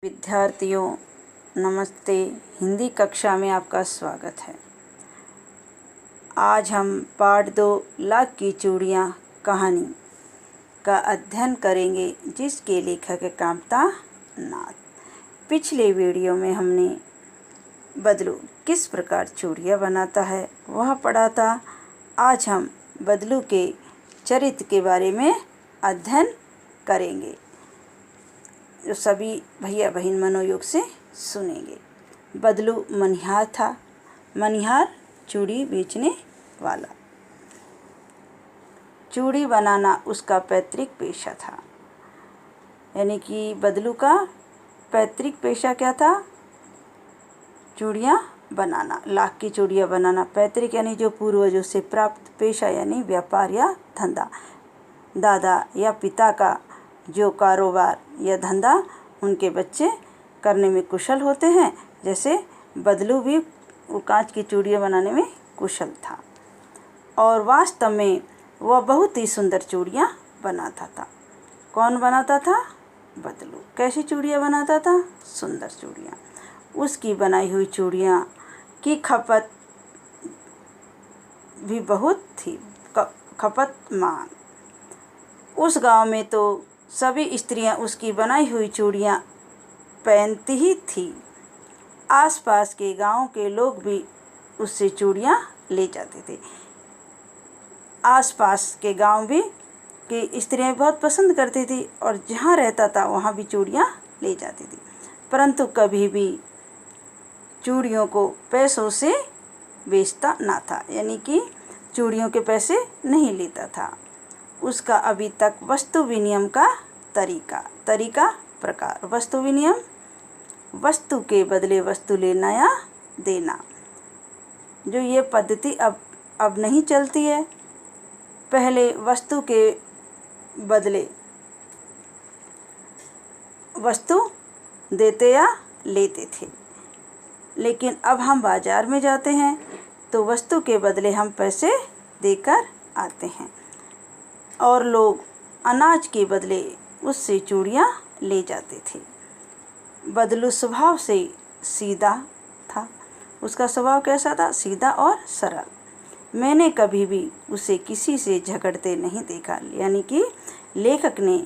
विद्यार्थियों नमस्ते। हिंदी कक्षा में आपका स्वागत है। आज हम पाठ 2 लाख की चूड़ियाँ कहानी का अध्ययन करेंगे, जिसके लेखक है कामता नाथ। पिछले वीडियो में हमने बदलू किस प्रकार चूड़ियाँ बनाता है वह पढ़ा था। आज हम बदलू के चरित्र के बारे में अध्ययन करेंगे, जो सभी भैया बहन मनोयोग से सुनेंगे। बदलू मनिहार था। मनिहार चूड़ी बेचने वाला। चूड़ी बनाना उसका पैतृक पेशा था। यानी कि बदलू का पैतृक पेशा क्या था? चूड़ियाँ बनाना, लाख की चूड़ियाँ बनाना। पैतृक यानी जो पूर्वजों से प्राप्त पेशा, यानी व्यापार या धंधा। दादा या पिता का जो कारोबार या धंधा उनके बच्चे करने में कुशल होते हैं, जैसे बदलू भी वो कांच की चूड़ियाँ बनाने में कुशल था। और वास्तव में वह बहुत ही सुंदर चूड़ियाँ बनाता था। कौन बनाता था? बदलू। कैसी चूड़ियाँ बनाता था? सुंदर चूड़ियाँ। उसकी बनाई हुई चूड़ियाँ की खपत भी बहुत थी। खपत मांग। उस गांव में तो सभी स्त्रियां उसकी बनाई हुई चूड़ियाँ पहनती ही थी। आसपास के गांव के लोग भी उससे चूड़ियाँ ले जाते थे। आसपास के गांव भी की स्त्रियां बहुत पसंद करती थी और जहाँ रहता था वहाँ भी चूड़ियाँ ले जाती थी, परंतु कभी भी चूड़ियों को पैसों से बेचता ना था। यानी कि चूड़ियों के पैसे नहीं लेता था। उसका अभी तक वस्तु विनिमय का तरीका प्रकार। वस्तु विनिमय, वस्तु के बदले वस्तु लेना या देना, जो ये पद्धति अब नहीं चलती है। पहले वस्तु के बदले वस्तु देते या लेते थे, लेकिन अब हम बाजार में जाते हैं तो वस्तु के बदले हम पैसे देकर आते हैं और लोग अनाज के बदले उससे चूड़ियाँ ले जाते थे। बदलू स्वभाव से सीधा था। उसका स्वभाव कैसा था? सीधा और सरल। मैंने कभी भी उसे किसी से झगड़ते नहीं देखा। यानी कि लेखक ने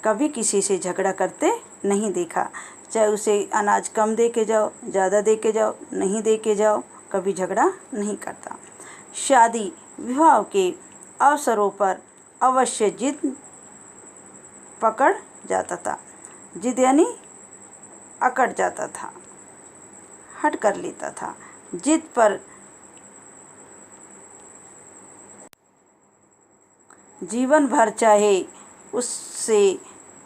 कभी किसी से झगड़ा करते नहीं देखा। चाहे उसे अनाज कम दे के जाओ, ज़्यादा दे के जाओ, नहीं दे के जाओ, कभी झगड़ा नहीं करता। शादी विवाह के अवसरों पर अवश्य जिद पकड़ जाता था। जिद यानी अकड़ जाता था, हट कर लेता था। जिद पर जीवन भर चाहे उससे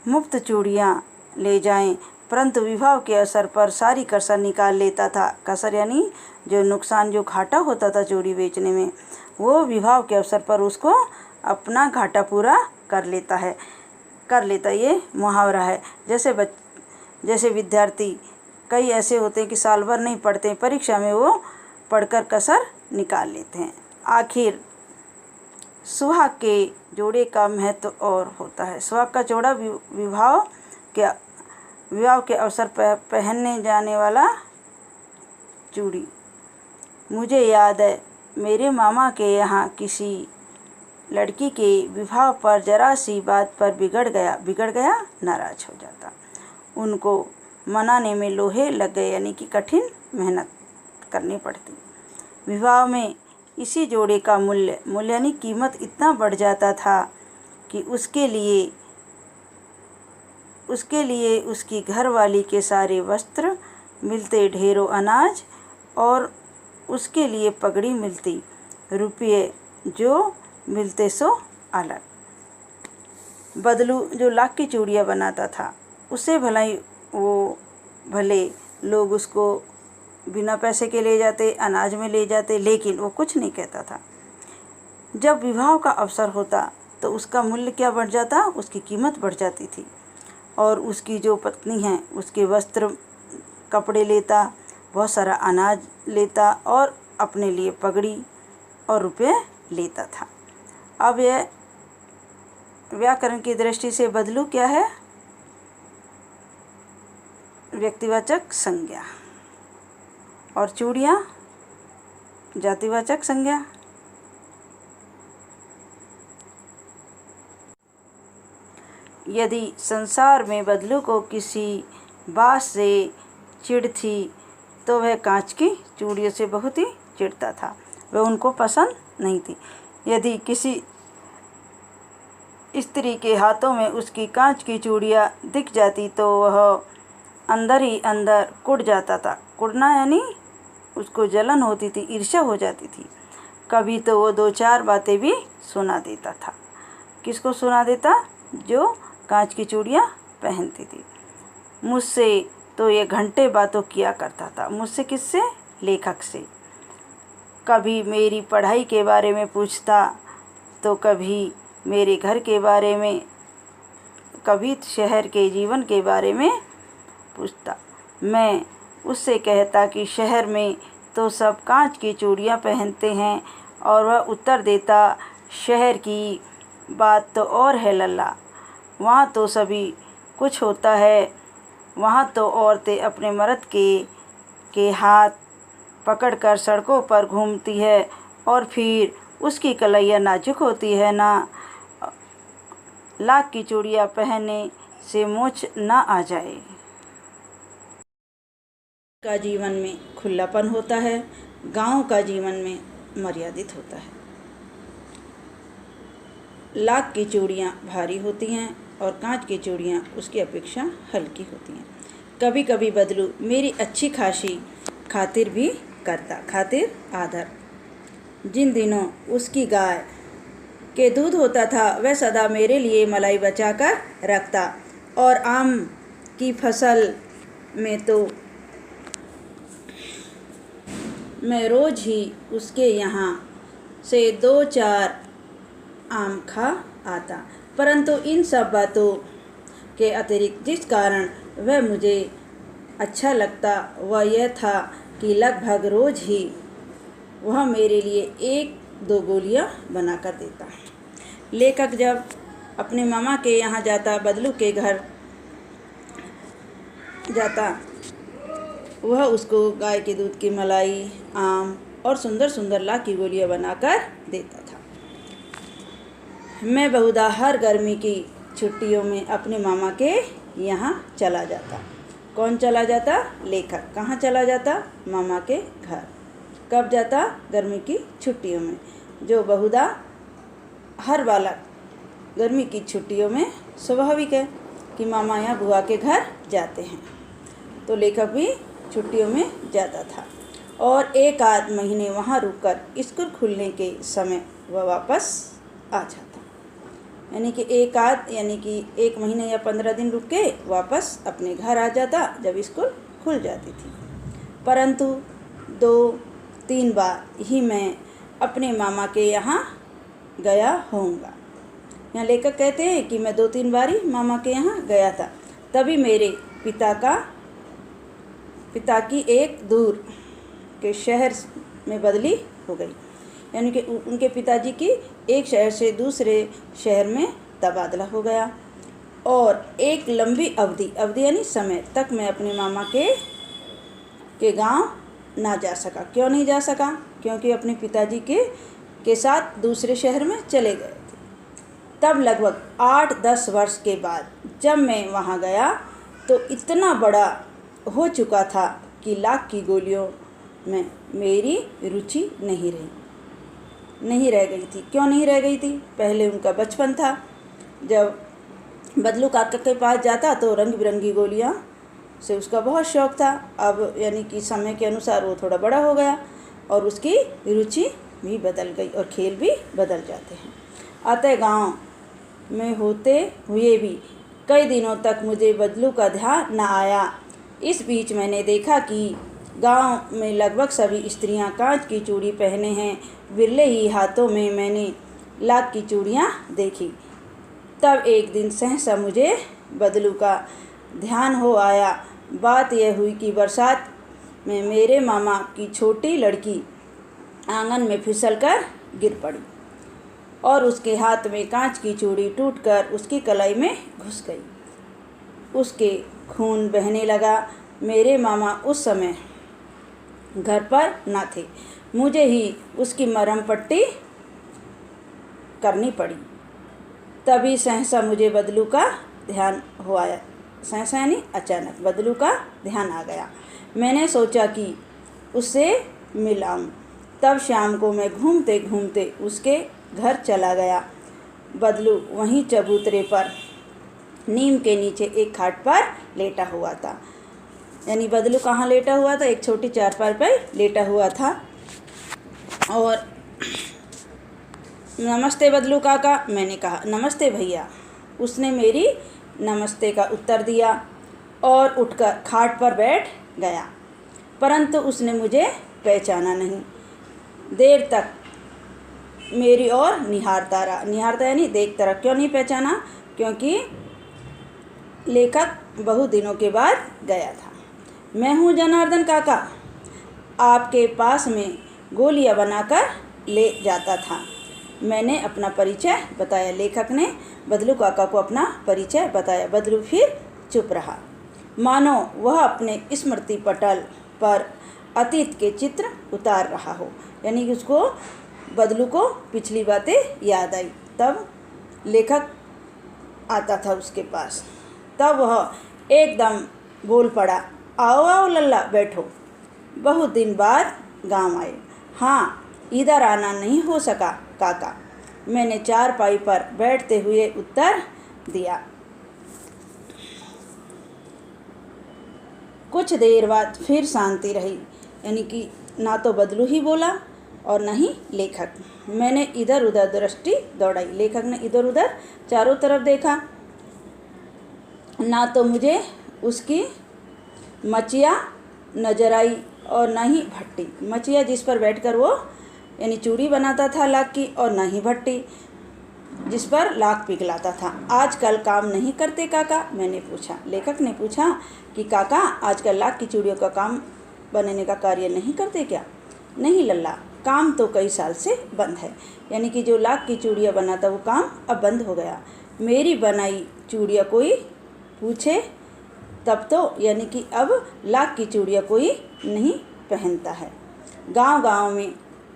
मुफ्त चूड़ियाँ ले जाएं, परंतु विवाह के अवसर पर सारी कसर निकाल लेता था। कसर यानी जो नुकसान, जो घाटा होता था चूड़ी बेचने में, वो विवाह के अवसर पर उसको अपना घाटा पूरा कर लेता। ये मुहावरा है। जैसे विद्यार्थी कई ऐसे होते हैं कि साल भर नहीं पढ़ते, परीक्षा में वो पढ़कर कसर निकाल लेते हैं। आखिर सुहाग के जोड़े का महत्व और होता है। सुहाग का जोड़ा विवाह के अवसर पर पहनने जाने वाला चूड़ी। मुझे याद है, मेरे मामा के यहाँ किसी लड़की के विवाह पर जरा सी बात पर बिगड़ गया, नाराज हो जाता। उनको मनाने में लोहे लग गए, यानी कि कठिन मेहनत करनी पड़ती। विवाह में इसी जोड़े का मूल्य यानी कीमत इतना बढ़ जाता था कि उसके लिए उसकी घरवाली के सारे वस्त्र मिलते, ढेरों अनाज, और उसके लिए पगड़ी मिलती, रुपये जो मिलते सो अलग। बदलू जो लाख की चूड़ियाँ बनाता था, उससे भले लोग उसको बिना पैसे के ले जाते, अनाज में ले जाते, लेकिन वो कुछ नहीं कहता था। जब विवाह का अवसर होता तो उसका मूल्य क्या बढ़ जाता? उसकी कीमत बढ़ जाती थी। और उसकी जो पत्नी है उसके वस्त्र, कपड़े लेता, बहुत सारा अनाज लेता और अपने लिए पगड़ी और रुपये लेता था। अब यह व्याकरण की दृष्टि से बदलू क्या है? व्यक्तिवाचक संज्ञा और चूड़ियाँ जातिवाचक संज्ञा। यदि संसार में बदलू को किसी बात से चिढ़ थी तो वह कांच की चूड़ियों से बहुत ही चिढ़ता था। वह उनको पसंद नहीं थी। यदि किसी स्त्री के हाथों में उसकी कांच की चूड़ियाँ दिख जाती तो वह अंदर ही अंदर कुढ़ जाता था। कुढ़ना यानी उसको जलन होती थी, ईर्ष्या हो जाती थी। कभी तो वो 2-4 बातें भी सुना देता था। किसको सुना देता? जो कांच की चूड़ियाँ पहनती थी। मुझसे तो ये घंटे बातों किया करता था। मुझसे किससे? लेखक से। कभी मेरी पढ़ाई के बारे में पूछता तो कभी मेरे घर के बारे में, कभी शहर के जीवन के बारे में पूछता। मैं उससे कहता कि शहर में तो सब कांच की चूड़ियाँ पहनते हैं, और वह उत्तर देता, शहर की बात तो और है लल्ला, वहाँ तो सभी कुछ होता है। वहाँ तो औरतें अपने मर्द के हाथ पकड़कर सड़कों पर घूमती है, और फिर उसकी कलैया नाजुक होती है ना। लाख की चूड़ियाँ पहनने से मोच ना आ जाए। का जीवन में खुलापन होता है, गांव का जीवन में मर्यादित होता है। लाख की चूड़ियाँ भारी होती हैं और कांच की चूड़ियाँ उसकी अपेक्षा हल्की होती हैं। कभी कभी बदलू मेरी अच्छी खासी खातिर भी करता, खातिर आदर। जिन दिनों उसकी गाय के दूध होता था वह सदा मेरे लिए मलाई बचा कर रखता, और आम की फसल में तो मैं रोज़ ही उसके यहाँ से 2-4 आम खा आता। परंतु इन सब बातों के अतिरिक्त जिस कारण वह मुझे अच्छा लगता वह यह था कि लगभग रोज़ ही वह मेरे लिए 1-2 गोलियां बना कर देता। लेखक जब अपने मामा के यहाँ जाता, बदलू के घर जाता, वह उसको गाय के दूध की मलाई, आम और सुंदर सुंदर लाख की गोलियां बनाकर देता था। मैं बहुधा हर गर्मी की छुट्टियों में अपने मामा के यहाँ चला जाता। कौन चला जाता? लेखक। कहाँ चला जाता? मामा के घर। कब जाता? गर्मी की छुट्टियों में। जो बहुधा हर बालक गर्मी की छुट्टियों में स्वाभाविक है कि मामा या बुआ के घर जाते हैं, तो लेखक भी छुट्टियों में जाता था और 1-8 महीने वहाँ रुककर स्कूल खुलने के समय वह वापस आ जाता। यानी कि 1 महीने या 15 दिन रुक के वापस अपने घर आ जाता जब स्कूल खुल जाती थी। परंतु 2-3 बार ही मैं अपने मामा के यहाँ गया होऊंगा। यहाँ लेखक कहते हैं कि मैं 2-3 बार ही मामा के यहाँ गया था। तभी मेरे पिता की एक दूर के शहर में बदली हो गई। यानी कि उनके पिताजी की एक शहर से दूसरे शहर में तबादला हो गया, और एक लंबी अवधि यानी समय तक मैं अपने मामा के गांव ना जा सका। क्यों नहीं जा सका? क्योंकि अपने पिताजी के साथ दूसरे शहर में चले गए थे। तब लगभग 8-10 वर्ष के बाद जब मैं वहां गया तो इतना बड़ा हो चुका था कि लाख की गोलियों में मेरी रुचि नहीं रह गई थी। क्यों नहीं रह गई थी? पहले उनका बचपन था, जब बदलू काका के पास जाता तो रंग बिरंगी गोलियां से उसका बहुत शौक़ था। अब यानी कि समय के अनुसार वो थोड़ा बड़ा हो गया और उसकी रुचि भी बदल गई और खेल भी बदल जाते हैं। अतः गांव में होते हुए भी कई दिनों तक मुझे बदलू का ध्यान न आया। इस बीच मैंने देखा कि गांव में लगभग सभी स्त्रियां कांच की चूड़ी पहने हैं। विरले ही हाथों में मैंने लाख की चूड़ियां देखी। तब एक दिन सहसा मुझे बदलू का ध्यान हो आया। बात यह हुई कि बरसात में मेरे मामा की छोटी लड़की आंगन में फिसलकर गिर पड़ी और उसके हाथ में कांच की चूड़ी टूटकर उसकी कलाई में घुस गई। उसके खून बहने लगा मेरे मामा उस समय घर पर न थे। मुझे ही उसकी मरहम पट्टी करनी पड़ी। तभी सहसा मुझे बदलू का ध्यान हुआ। सहसा यानी अचानक बदलू का ध्यान आ गया। मैंने सोचा कि उससे मिल आऊं। तब शाम को मैं घूमते घूमते उसके घर चला गया। बदलू वहीं चबूतरे पर नीम के नीचे एक खाट पर लेटा हुआ था। यानी बदलू कहाँ लेटा हुआ था? एक छोटी चारपाई पर लेटा हुआ था। और नमस्ते बदलू काका, मैंने कहा। नमस्ते भैया, उसने मेरी नमस्ते का उत्तर दिया और उठकर खाट पर बैठ गया, परंतु उसने मुझे पहचाना नहीं। देर तक मेरी ओर निहारता रहा। निहारता यानी देखता रहा। क्यों नहीं पहचाना? क्योंकि लेखक बहुत दिनों के बाद गया था। मैं हूँ जनार्दन काका, आपके पास में गोलियां बनाकर ले जाता था। मैंने अपना परिचय बताया। लेखक ने बदलू काका को अपना परिचय बताया। बदलू फिर चुप रहा, मानो वह अपने स्मृति पटल पर अतीत के चित्र उतार रहा हो। यानी कि उसको बदलू को पिछली बातें याद आई। तब लेखक आता था उसके पास। तब वह एकदम बोल पड़ा, आओ आओ लल्ला, बैठो। बहुत दिन बाद गांव आए। हाँ, इधर आना नहीं हो सका काका, मैंने चारपाई पर बैठते हुए उत्तर दिया। कुछ देर बाद फिर शांति रही। यानी कि ना तो बदलू ही बोला और न ही लेखक। मैंने इधर उधर दृष्टि दौड़ाई। लेखक ने इधर उधर चारों तरफ देखा। ना तो मुझे उसकी मचिया नजर आई और न ही भट्टी। मचिया जिस पर बैठकर वो यानी चूड़ी बनाता था लाख की, और न ही भट्टी जिस पर लाख पिघलाता था। आजकल काम नहीं करते काका? मैंने पूछा। लेखक ने पूछा कि काका आजकल लाख की चूड़ियों का काम बनाने का कार्य नहीं करते क्या? नहीं लल्ला, काम तो कई साल से बंद है। यानी कि जो लाख की चूड़ियाँ बनाता वो काम अब बंद हो गया। मेरी बनाई चूड़ियाँ कोई पूछे तब तो, यानी कि अब लाख की चूड़ियाँ कोई नहीं पहनता है। गांव-गांव में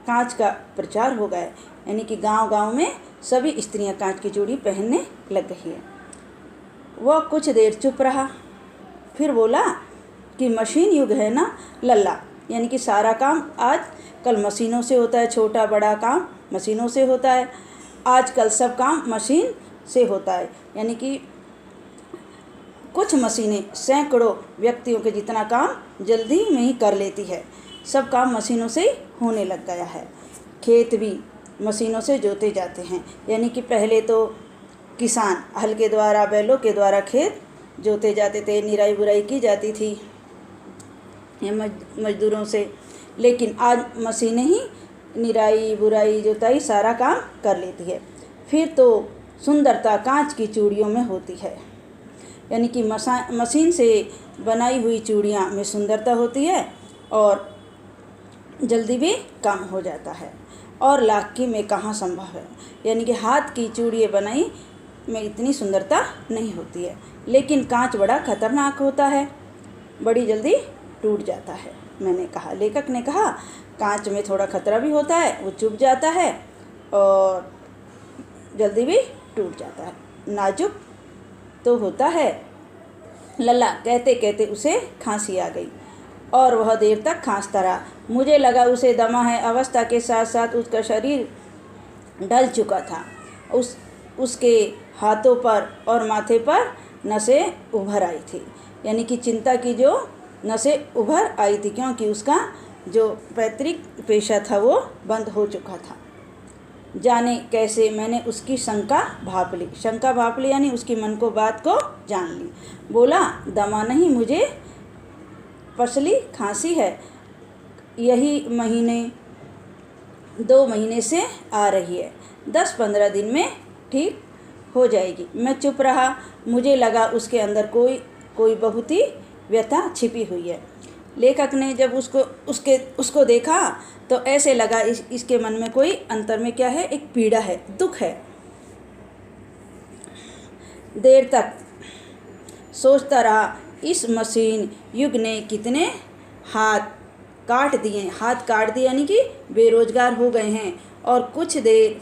कांच का प्रचार हो गया है। यानी कि गांव-गांव में सभी स्त्रियां कांच की चूड़ी पहनने लग गई है। वह कुछ देर चुप रहा, फिर बोला कि मशीन युग है ना लल्ला। यानी कि सारा काम आज कल मशीनों से होता है। छोटा बड़ा काम मशीनों से होता है। आजकल सब काम मशीन से होता है। यानी कि कुछ मशीनें सैकड़ों व्यक्तियों के जितना काम जल्दी में ही कर लेती है। सब काम मशीनों से ही होने लग गया है। खेत भी मशीनों से जोते जाते हैं। यानी कि पहले तो किसान हल के द्वारा, बैलों के द्वारा खेत जोते जाते थे, निराई बुराई की जाती थी या मजदूरों से। लेकिन आज मशीनें ही निराई बुराई जोताई सारा काम कर लेती है। फिर तो सुंदरता कांच की चूड़ियों में होती है। यानी कि मशीन से बनाई हुई चूड़ियाँ में सुंदरता होती है और जल्दी भी काम हो जाता है। और लाख की में कहाँ संभव है। यानी कि हाथ की चूड़ियाँ बनाई में इतनी सुंदरता नहीं होती है। लेकिन कांच बड़ा खतरनाक होता है, बड़ी जल्दी टूट जाता है। मैंने कहा। लेखक ने कहा कांच में थोड़ा खतरा भी होता है, वो चुभ जाता है और जल्दी भी टूट जाता है। नाजुक तो होता है लल्ला। कहते कहते उसे खांसी आ गई और वह देर तक खांसता रहा। मुझे लगा उसे दमा है। अवस्था के साथ साथ उसका शरीर ढल चुका था। उसके हाथों पर और माथे पर नसें उभर आई थी। यानी कि चिंता की जो नसें उभर आई थी, क्योंकि उसका जो पैतृक पेशा था वो बंद हो चुका था। जाने कैसे मैंने उसकी शंका भाप ली। शंका भाप ली यानी उसकी मन को बात को जान ली। बोला दमा नहीं, मुझे पसली खांसी है। यही 2 महीने से आ रही है। 10-15 दिन में ठीक हो जाएगी। मैं चुप रहा। मुझे लगा उसके अंदर कोई बहुत ही व्यथा छिपी हुई है। लेखक ने जब उसको देखा तो ऐसे लगा इसके मन में कोई अंतर में क्या है, एक पीड़ा है, दुख है। देर तक सोचता रहा इस मशीन युग ने कितने हाथ काट दिए। हाथ काट दिए यानी कि बेरोजगार हो गए हैं। और कुछ देर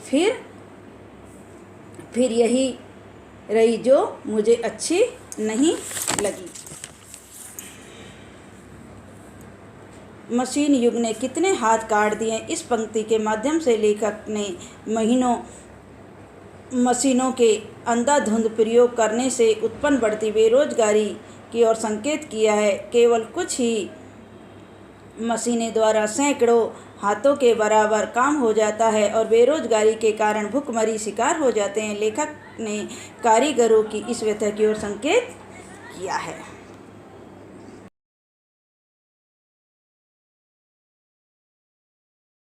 फिर यही रही जो मुझे अच्छी नहीं लगी। मशीन युग ने कितने हाथ काट दिए। इस पंक्ति के माध्यम से लेखक ने मशीनों के अंधाधुंध प्रयोग करने से उत्पन्न बढ़ती बेरोजगारी की ओर संकेत किया है। केवल कुछ ही मशीनें द्वारा सैकड़ों हाथों के बराबर काम हो जाता है और बेरोजगारी के कारण भुखमरी शिकार हो जाते हैं। लेखक ने कारीगरों की इस व्यथा की ओर संकेत किया है।